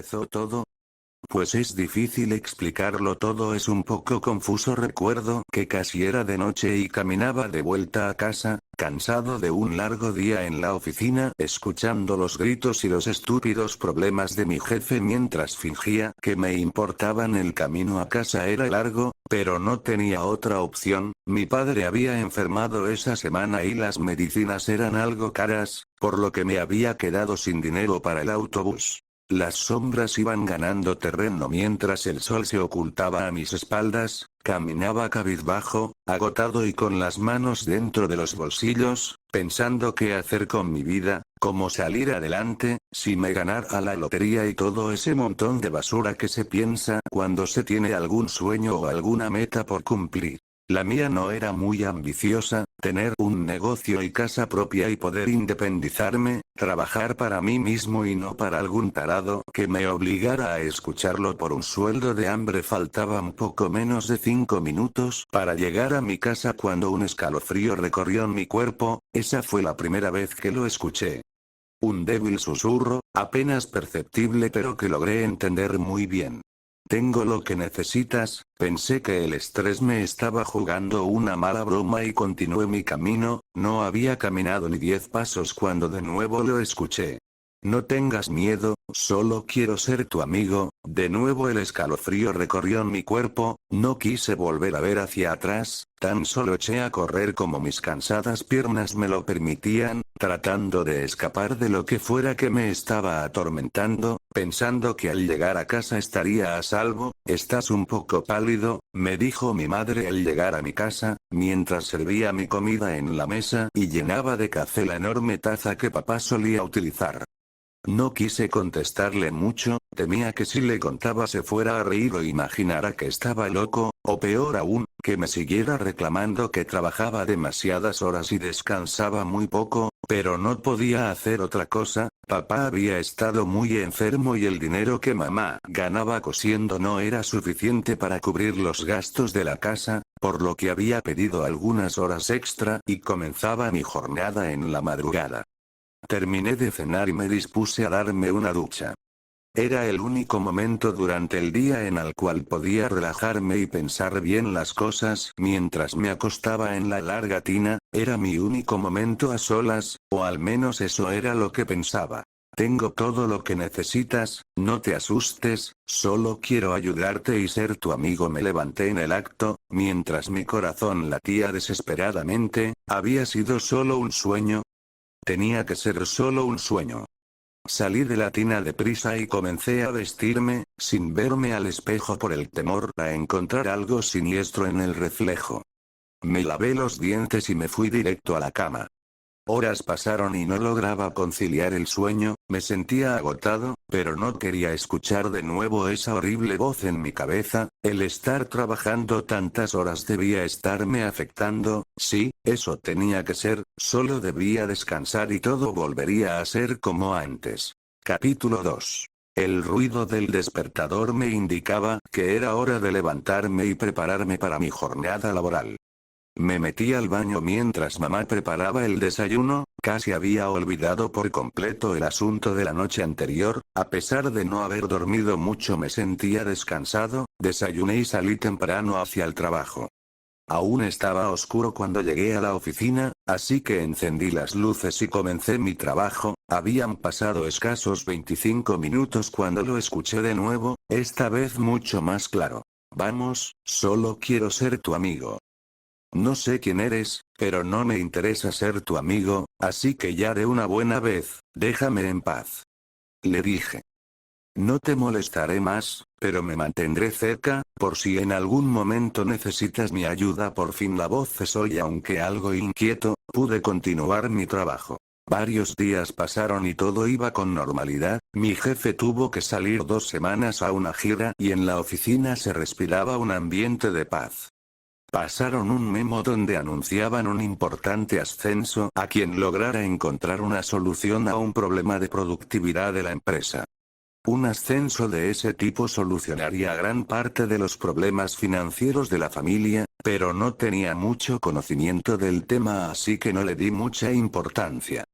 empezó todo? Pues es difícil explicarlo todo, es un poco confuso. Recuerdo que casi era de noche y caminaba de vuelta a casa, cansado de un largo día en la oficina, escuchando los gritos y los estúpidos problemas de mi jefe mientras fingía que me importaban. El camino a casa era largo, pero no tenía otra opción. Mi padre había enfermado esa semana y las medicinas eran algo caras, por lo que me había quedado sin dinero para el autobús. Las sombras iban ganando terreno mientras el sol se ocultaba a mis espaldas. Caminaba cabizbajo, agotado y con las manos dentro de los bolsillos, pensando qué hacer con mi vida, cómo salir adelante, si me ganara la lotería y todo ese montón de basura que se piensa cuando se tiene algún sueño o alguna meta por cumplir. La mía no era muy ambiciosa, tener un negocio y casa propia y poder independizarme, trabajar para mí mismo y no para algún tarado que me obligara a escucharlo por un sueldo de hambre. Faltaban poco menos de 5 minutos para llegar a mi casa cuando un escalofrío recorrió mi cuerpo. Esa fue la primera vez que lo escuché. Un débil susurro, apenas perceptible pero que logré entender muy bien. Tengo lo que necesitas. Pensé que el estrés me estaba jugando una mala broma y continué mi camino. No había caminado ni 10 pasos cuando de nuevo lo escuché. No tengas miedo, solo quiero ser tu amigo. De nuevo el escalofrío recorrió mi cuerpo, no quise volver a ver hacia atrás, tan solo eché a correr como mis cansadas piernas me lo permitían, tratando de escapar de lo que fuera que me estaba atormentando, pensando que al llegar a casa estaría a salvo. Estás un poco pálido, me dijo mi madre al llegar a mi casa, mientras servía mi comida en la mesa y llenaba de café la enorme taza que papá solía utilizar. No quise contestarle mucho, temía que si le contaba se fuera a reír o imaginara que estaba loco, o peor aún, que me siguiera reclamando que trabajaba demasiadas horas y descansaba muy poco, pero no podía hacer otra cosa. Papá había estado muy enfermo y el dinero que mamá ganaba cosiendo no era suficiente para cubrir los gastos de la casa, por lo que había pedido algunas horas extra y comenzaba mi jornada en la madrugada. Terminé de cenar y me dispuse a darme una ducha. Era el único momento durante el día en el cual podía relajarme y pensar bien las cosas mientras me acostaba en la larga tina. Era mi único momento a solas, o al menos eso era lo que pensaba. Tengo todo lo que necesitas, no te asustes, solo quiero ayudarte y ser tu amigo. Me levanté en el acto, mientras mi corazón latía desesperadamente. ¿Había sido solo un sueño? Tenía que ser solo un sueño. Salí de la tina deprisa y comencé a vestirme, sin verme al espejo por el temor a encontrar algo siniestro en el reflejo. Me lavé los dientes y me fui directo a la cama. Horas pasaron y no lograba conciliar el sueño, me sentía agotado, pero no quería escuchar de nuevo esa horrible voz en mi cabeza. El estar trabajando tantas horas debía estarme afectando. Sí, eso tenía que ser, solo debía descansar y todo volvería a ser como antes. Capítulo 2. El ruido del despertador me indicaba que era hora de levantarme y prepararme para mi jornada laboral. Me metí al baño mientras mamá preparaba el desayuno. Casi había olvidado por completo el asunto de la noche anterior. A pesar de no haber dormido mucho me sentía descansado. Desayuné y salí temprano hacia el trabajo. Aún estaba oscuro cuando llegué a la oficina, así que encendí las luces y comencé mi trabajo. Habían pasado escasos 25 minutos cuando lo escuché de nuevo, esta vez mucho más claro. Vamos, solo quiero ser tu amigo. No sé quién eres, pero no me interesa ser tu amigo, así que ya de una buena vez, déjame en paz. Le dije. No te molestaré más, pero me mantendré cerca, por si en algún momento necesitas mi ayuda. Por fin la voz cesó y aunque algo inquieto, pude continuar mi trabajo. Varios días pasaron y todo iba con normalidad. Mi jefe tuvo que salir 2 semanas a una gira y en la oficina se respiraba un ambiente de paz. Pasaron un memo donde anunciaban un importante ascenso a quien lograra encontrar una solución a un problema de productividad de la empresa. Un ascenso de ese tipo solucionaría gran parte de los problemas financieros de la familia, pero no tenía mucho conocimiento del tema, así que no le di mucha importancia.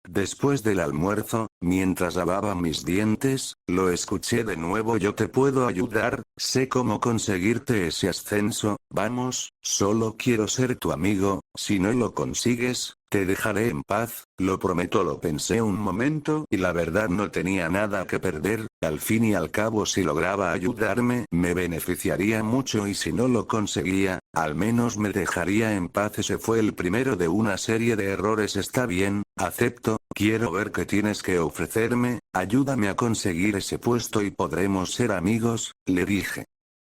Después del almuerzo, mientras lavaba mis dientes, lo escuché de nuevo. Yo te puedo ayudar, sé cómo conseguirte ese ascenso, vamos, solo quiero ser tu amigo, si no lo consigues, te dejaré en paz, lo prometo. Lo pensé un momento y la verdad no tenía nada que perder, al fin y al cabo si lograba ayudarme me beneficiaría mucho y si no lo conseguía, al menos me dejaría en paz. Ese fue el primero de una serie de errores. Está bien, acepto, quiero ver qué tienes que ofrecerme, ayúdame a conseguir ese puesto y podremos ser amigos, le dije.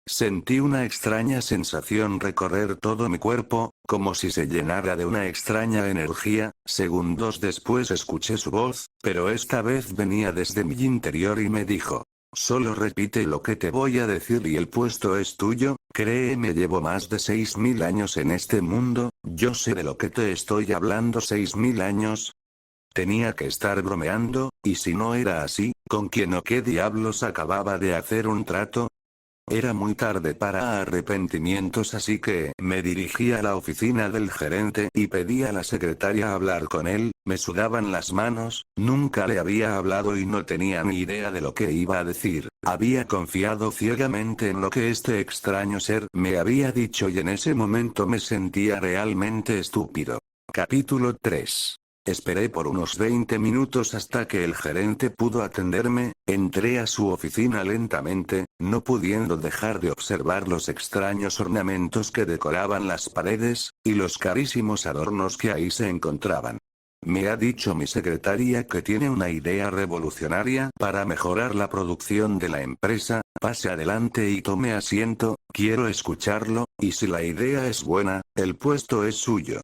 Sentí una extraña sensación recorrer todo mi cuerpo, como si se llenara de una extraña energía. Segundos después escuché su voz, pero esta vez venía desde mi interior y me dijo: solo repite lo que te voy a decir y el puesto es tuyo, créeme, llevo más de 6000 años en este mundo, yo sé de lo que te estoy hablando. 6000 años. Tenía que estar bromeando, y si no era así, ¿con quién o qué diablos acababa de hacer un trato? Era muy tarde para arrepentimientos, así que me dirigí a la oficina del gerente y pedí a la secretaria hablar con él. Me sudaban las manos, nunca le había hablado y no tenía ni idea de lo que iba a decir. Había confiado ciegamente en lo que este extraño ser me había dicho y en ese momento me sentía realmente estúpido. Capítulo 3. Esperé por unos 20 minutos hasta que el gerente pudo atenderme. Entré a su oficina lentamente, no pudiendo dejar de observar los extraños ornamentos que decoraban las paredes, y los carísimos adornos que ahí se encontraban. Me ha dicho mi secretaria que tiene una idea revolucionaria para mejorar la producción de la empresa. Pase adelante y tome asiento, quiero escucharlo, y si la idea es buena, el puesto es suyo.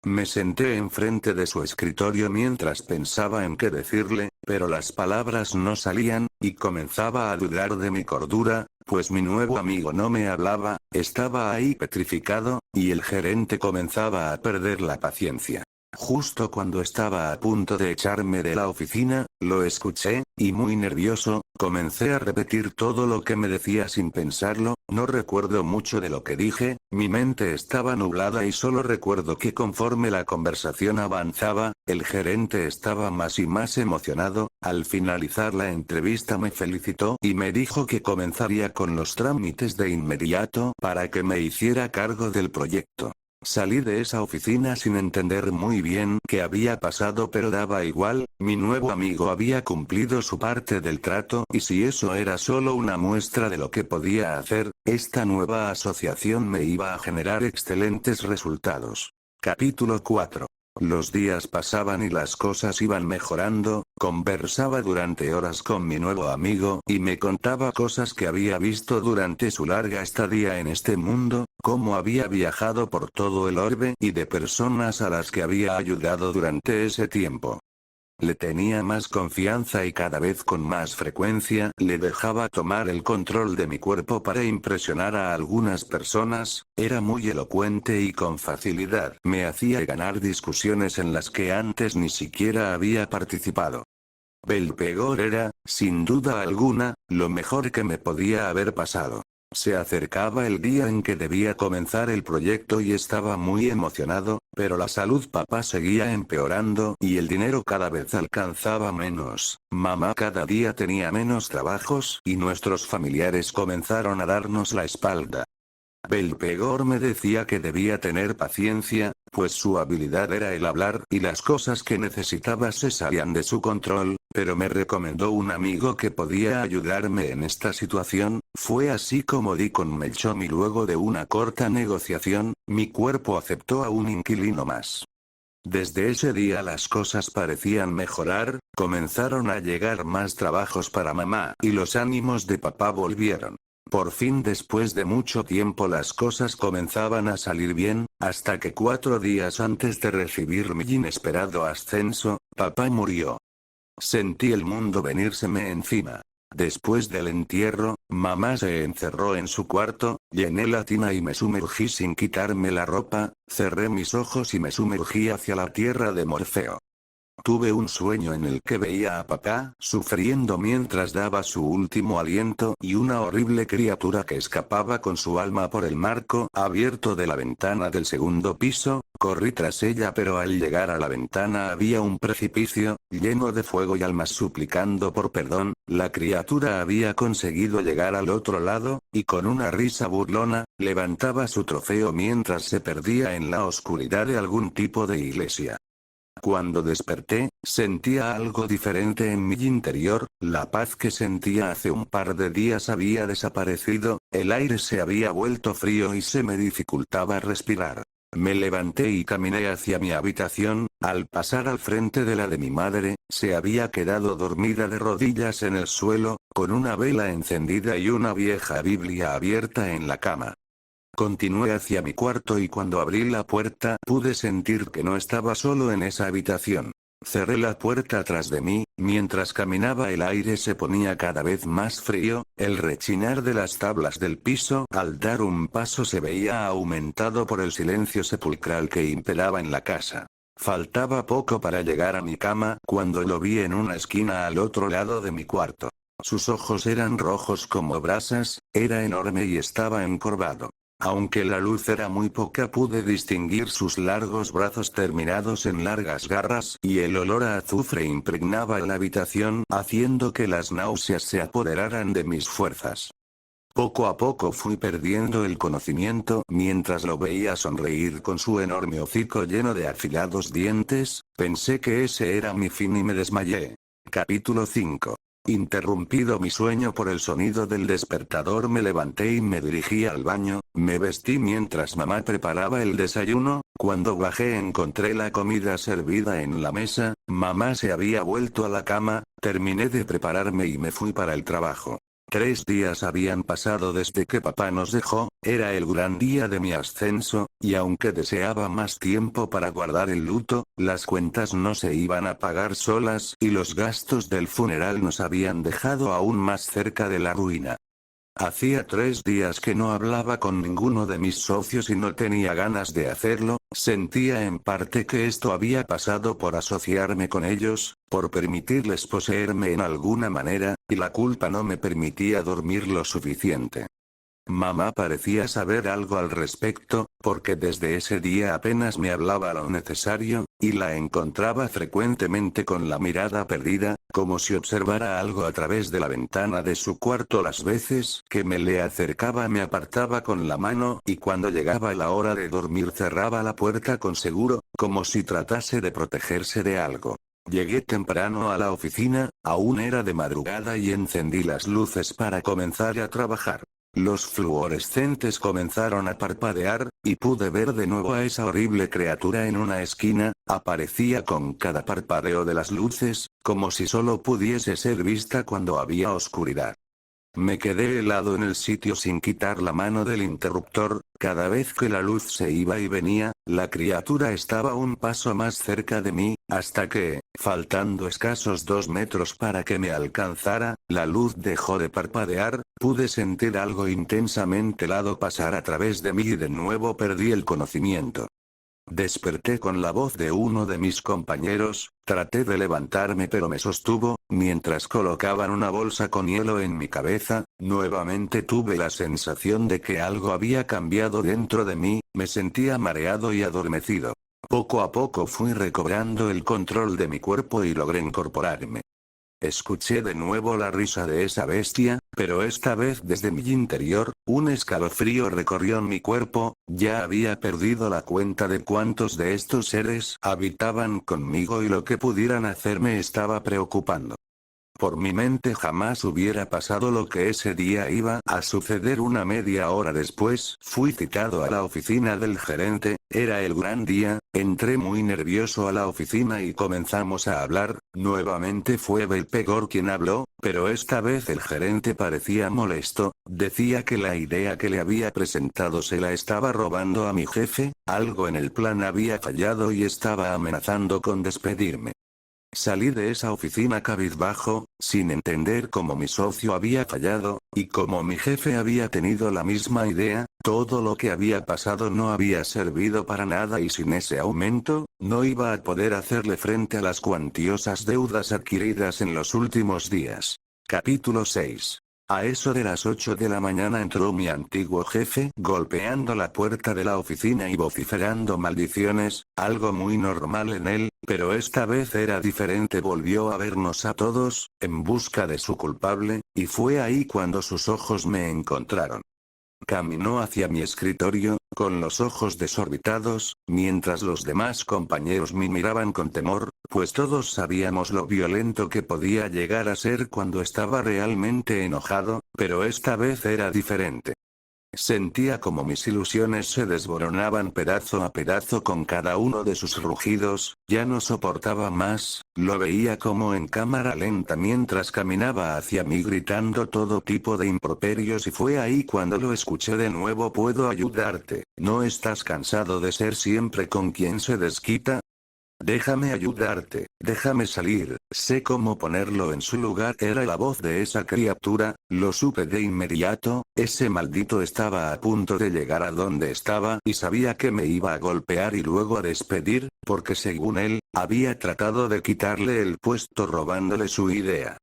Me senté enfrente de su escritorio mientras pensaba en qué decirle, pero las palabras no salían, y comenzaba a dudar de mi cordura, pues mi nuevo amigo no me hablaba, estaba ahí petrificado, y el gerente comenzaba a perder la paciencia. Justo cuando estaba a punto de echarme de la oficina, lo escuché, y muy nervioso, comencé a repetir todo lo que me decía sin pensarlo. No recuerdo mucho de lo que dije, mi mente estaba nublada y solo recuerdo que conforme la conversación avanzaba, el gerente estaba más y más emocionado. Al finalizar la entrevista me felicitó y me dijo que comenzaría con los trámites de inmediato para que me hiciera cargo del proyecto. Salí de esa oficina sin entender muy bien qué había pasado, pero daba igual, mi nuevo amigo había cumplido su parte del trato y si eso era solo una muestra de lo que podía hacer, esta nueva asociación me iba a generar excelentes resultados. Capítulo 4. Los días pasaban y las cosas iban mejorando, conversaba durante horas con mi nuevo amigo y me contaba cosas que había visto durante su larga estadía en este mundo, cómo había viajado por todo el orbe y de personas a las que había ayudado durante ese tiempo. Le tenía más confianza y cada vez con más frecuencia le dejaba tomar el control de mi cuerpo para impresionar a algunas personas. Era muy elocuente y con facilidad me hacía ganar discusiones en las que antes ni siquiera había participado. Belpegor era, sin duda alguna, lo mejor que me podía haber pasado. Se acercaba el día en que debía comenzar el proyecto y estaba muy emocionado, pero la salud papá seguía empeorando y el dinero cada vez alcanzaba menos. Mamá cada día tenía menos trabajos y nuestros familiares comenzaron a darnos la espalda. Belpegor me decía que debía tener paciencia, pues su habilidad era el hablar y las cosas que necesitaba se salían de su control, pero me recomendó un amigo que podía ayudarme en esta situación. Fue así como di con Melchom y luego de una corta negociación, mi cuerpo aceptó a un inquilino más. Desde ese día las cosas parecían mejorar, comenzaron a llegar más trabajos para mamá y los ánimos de papá volvieron. Por fin, después de mucho tiempo, las cosas comenzaban a salir bien, hasta que 4 días antes de recibir mi inesperado ascenso, papá murió. Sentí el mundo venírseme encima. Después del entierro, mamá se encerró en su cuarto, llené la tina y me sumergí sin quitarme la ropa, cerré mis ojos y me sumergí hacia la tierra de Morfeo. Tuve un sueño en el que veía a papá sufriendo mientras daba su último aliento y una horrible criatura que escapaba con su alma por el marco abierto de la ventana del segundo piso. Corrí tras ella, pero al llegar a la ventana había un precipicio, lleno de fuego y almas suplicando por perdón. La criatura había conseguido llegar al otro lado, y con una risa burlona, levantaba su trofeo mientras se perdía en la oscuridad de algún tipo de iglesia. Cuando desperté, sentía algo diferente en mi interior. La paz que sentía hace un par de días había desaparecido, el aire se había vuelto frío y se me dificultaba respirar. Me levanté y caminé hacia mi habitación. Al pasar al frente de la de mi madre, se había quedado dormida de rodillas en el suelo, con una vela encendida y una vieja Biblia abierta en la cama. Continué hacia mi cuarto y cuando abrí la puerta pude sentir que no estaba solo en esa habitación. Cerré la puerta tras de mí. Mientras caminaba el aire se ponía cada vez más frío, el rechinar de las tablas del piso al dar un paso se veía aumentado por el silencio sepulcral que imperaba en la casa. Faltaba poco para llegar a mi cama cuando lo vi en una esquina al otro lado de mi cuarto. Sus ojos eran rojos como brasas, era enorme y estaba encorvado. Aunque la luz era muy poca pude distinguir sus largos brazos terminados en largas garras y el olor a azufre impregnaba la habitación haciendo que las náuseas se apoderaran de mis fuerzas. Poco a poco fui perdiendo el conocimiento mientras lo veía sonreír con su enorme hocico lleno de afilados dientes. Pensé que ese era mi fin y me desmayé. Capítulo 5. Interrumpido mi sueño por el sonido del despertador me levanté y me dirigí al baño. Me vestí mientras mamá preparaba el desayuno. Cuando bajé encontré la comida servida en la mesa. Mamá se había vuelto a la cama. Terminé de prepararme y me fui para el trabajo. 3 días habían pasado desde que papá nos dejó, era el gran día de mi ascenso, y aunque deseaba más tiempo para guardar el luto, las cuentas no se iban a pagar solas y los gastos del funeral nos habían dejado aún más cerca de la ruina. Hacía 3 días que no hablaba con ninguno de mis socios y no tenía ganas de hacerlo. Sentía en parte que esto había pasado por asociarme con ellos, por permitirles poseerme en alguna manera, y la culpa no me permitía dormir lo suficiente. Mamá parecía saber algo al respecto, porque desde ese día apenas me hablaba lo necesario, y la encontraba frecuentemente con la mirada perdida, como si observara algo a través de la ventana de su cuarto. Las veces que me le acercaba me apartaba con la mano y cuando llegaba la hora de dormir cerraba la puerta con seguro, como si tratase de protegerse de algo. Llegué temprano a la oficina, aún era de madrugada y encendí las luces para comenzar a trabajar. Los fluorescentes comenzaron a parpadear, y pude ver de nuevo a esa horrible criatura en una esquina. Aparecía con cada parpadeo de las luces, como si solo pudiese ser vista cuando había oscuridad. Me quedé helado en el sitio sin quitar la mano del interruptor. Cada vez que la luz se iba y venía, la criatura estaba un paso más cerca de mí, hasta que, faltando escasos 2 metros para que me alcanzara, la luz dejó de parpadear. Pude sentir algo intensamente helado pasar a través de mí y de nuevo perdí el conocimiento. Desperté con la voz de uno de mis compañeros. Traté de levantarme pero me sostuvo, mientras colocaban una bolsa con hielo en mi cabeza. Nuevamente tuve la sensación de que algo había cambiado dentro de mí, me sentía mareado y adormecido. Poco a poco fui recobrando el control de mi cuerpo y logré incorporarme. Escuché de nuevo la risa de esa bestia, pero esta vez desde mi interior. Un escalofrío recorrió mi cuerpo. Ya había perdido la cuenta de cuántos de estos seres habitaban conmigo y lo que pudieran hacer me estaba preocupando. Por mi mente jamás hubiera pasado lo que ese día iba a suceder. Una media hora después, fui citado a la oficina del gerente. Era el gran día. Entré muy nervioso a la oficina y comenzamos a hablar. Nuevamente fue Belpegor quien habló, pero esta vez el gerente parecía molesto. Decía que la idea que le había presentado se la estaba robando a mi jefe, algo en el plan había fallado y estaba amenazando con despedirme. Salí de esa oficina cabizbajo, sin entender cómo mi socio había fallado, y como mi jefe había tenido la misma idea, todo lo que había pasado no había servido para nada y sin ese aumento, no iba a poder hacerle frente a las cuantiosas deudas adquiridas en los últimos días. Capítulo 6. A eso de las 8 de la mañana entró mi antiguo jefe, golpeando la puerta de la oficina y vociferando maldiciones, algo muy normal en él, pero esta vez era diferente. Volvió a vernos a todos, en busca de su culpable, y fue ahí cuando sus ojos me encontraron. Caminó hacia mi escritorio, con los ojos desorbitados, mientras los demás compañeros me miraban con temor, pues todos sabíamos lo violento que podía llegar a ser cuando estaba realmente enojado, pero esta vez era diferente. Sentía como mis ilusiones se desboronaban pedazo a pedazo con cada uno de sus rugidos, ya no soportaba más, lo veía como en cámara lenta mientras caminaba hacia mí gritando todo tipo de improperios y fue ahí cuando lo escuché de nuevo. ¿Puedo ayudarte? ¿No estás cansado de ser siempre con quien se desquita? Déjame ayudarte, déjame salir, sé cómo ponerlo en su lugar. Era la voz de esa criatura, lo supe de inmediato, ese maldito estaba a punto de llegar a donde estaba y sabía que me iba a golpear y luego a despedir, porque según él, había tratado de quitarle el puesto robándole su idea.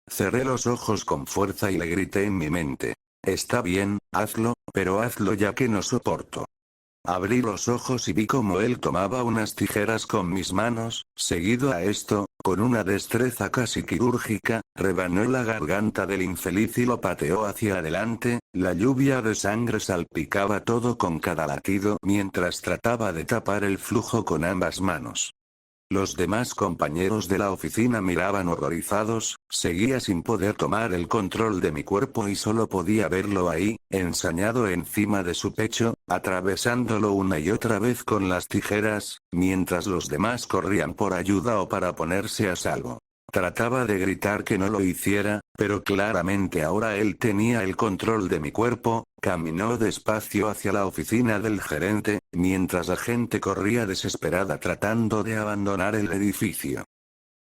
Cerré los ojos con fuerza y le grité en mi mente. Está bien, hazlo, pero hazlo ya que no soporto. Abrí los ojos y vi cómo él tomaba unas tijeras con mis manos, seguido a esto, con una destreza casi quirúrgica, rebanó la garganta del infeliz y lo pateó hacia adelante, la lluvia de sangre salpicaba todo con cada latido mientras trataba de tapar el flujo con ambas manos. Los demás compañeros de la oficina miraban horrorizados, seguía sin poder tomar el control de mi cuerpo y solo podía verlo ahí, ensañado encima de su pecho, atravesándolo una y otra vez con las tijeras, mientras los demás corrían por ayuda o para ponerse a salvo. Trataba de gritar que no lo hiciera, pero claramente ahora él tenía el control de mi cuerpo. Caminó despacio hacia la oficina del gerente, mientras la gente corría desesperada tratando de abandonar el edificio.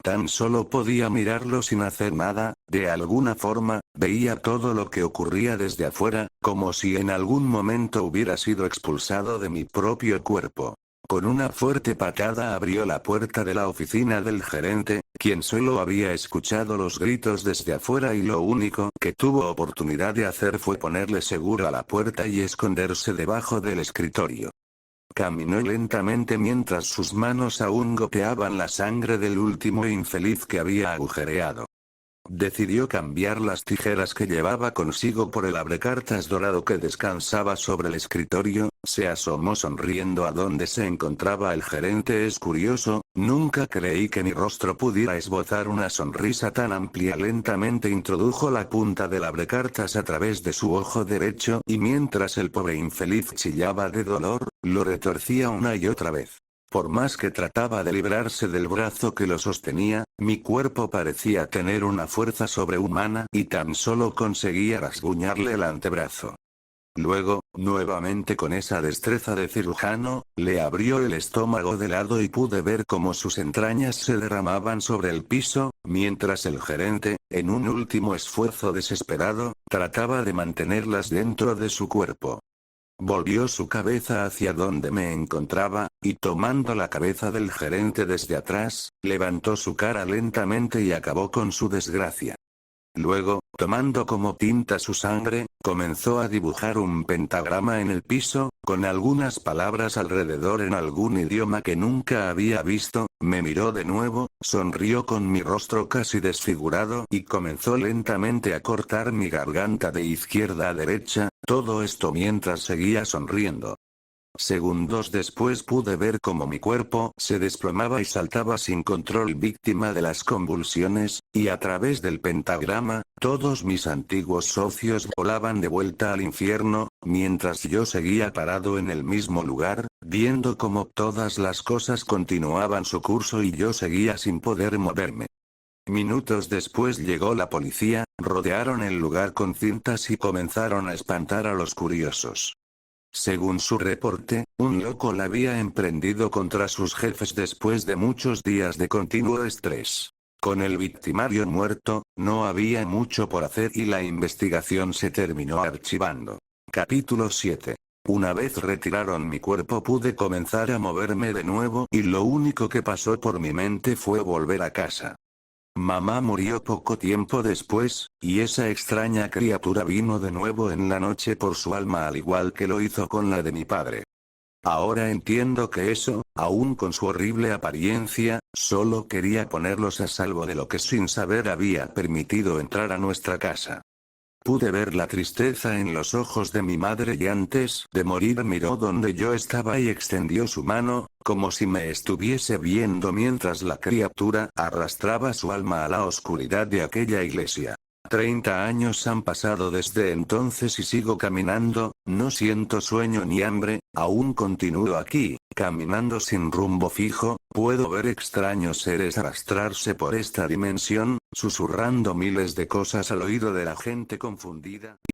Tan solo podía mirarlo sin hacer nada, de alguna forma, veía todo lo que ocurría desde afuera, como si en algún momento hubiera sido expulsado de mi propio cuerpo. Con una fuerte patada abrió la puerta de la oficina del gerente, quien solo había escuchado los gritos desde afuera y lo único que tuvo oportunidad de hacer fue ponerle seguro a la puerta y esconderse debajo del escritorio. Caminó lentamente mientras sus manos aún goteaban la sangre del último infeliz que había agujereado. Decidió cambiar las tijeras que llevaba consigo por el abrecartas dorado que descansaba sobre el escritorio, se asomó sonriendo a donde se encontraba el gerente. Es curioso, nunca creí que mi rostro pudiera esbozar una sonrisa tan amplia. Lentamente introdujo la punta del abrecartas a través de su ojo derecho y mientras el pobre infeliz chillaba de dolor, lo retorcía una y otra vez. Por más que trataba de librarse del brazo que lo sostenía, mi cuerpo parecía tener una fuerza sobrehumana y tan solo conseguía rasguñarle el antebrazo. Luego, nuevamente con esa destreza de cirujano, le abrió el estómago de lado y pude ver cómo sus entrañas se derramaban sobre el piso, mientras el gerente, en un último esfuerzo desesperado, trataba de mantenerlas dentro de su cuerpo. Volvió su cabeza hacia donde me encontraba, y tomando la cabeza del gerente desde atrás, levantó su cara lentamente y acabó con su desgracia. Luego, tomando como tinta su sangre, comenzó a dibujar un pentagrama en el piso, con algunas palabras alrededor en algún idioma que nunca había visto. Me miró de nuevo, sonrió con mi rostro casi desfigurado y comenzó lentamente a cortar mi garganta de izquierda a derecha, todo esto mientras seguía sonriendo. Segundos después pude ver cómo mi cuerpo se desplomaba y saltaba sin control víctima de las convulsiones, y a través del pentagrama, todos mis antiguos socios volaban de vuelta al infierno, mientras yo seguía parado en el mismo lugar, viendo cómo todas las cosas continuaban su curso y yo seguía sin poder moverme. Minutos después llegó la policía, rodearon el lugar con cintas y comenzaron a espantar a los curiosos. Según su reporte, un loco la había emprendido contra sus jefes después de muchos días de continuo estrés. Con el victimario muerto, no había mucho por hacer y la investigación se terminó archivando. Capítulo 7. Una vez retiraron mi cuerpo pude comenzar a moverme de nuevo y lo único que pasó por mi mente fue volver a casa. Mamá murió poco tiempo después, y esa extraña criatura vino de nuevo en la noche por su alma al igual que lo hizo con la de mi padre. Ahora entiendo que eso, aún con su horrible apariencia, solo quería ponerlos a salvo de lo que sin saber había permitido entrar a nuestra casa. Pude ver la tristeza en los ojos de mi madre y antes de morir miró donde yo estaba y extendió su mano, como si me estuviese viendo mientras la criatura arrastraba su alma a la oscuridad de aquella iglesia. 30 años han pasado desde entonces y sigo caminando, no siento sueño ni hambre, aún continúo aquí, caminando sin rumbo fijo, puedo ver extraños seres arrastrarse por esta dimensión, susurrando miles de cosas al oído de la gente confundida.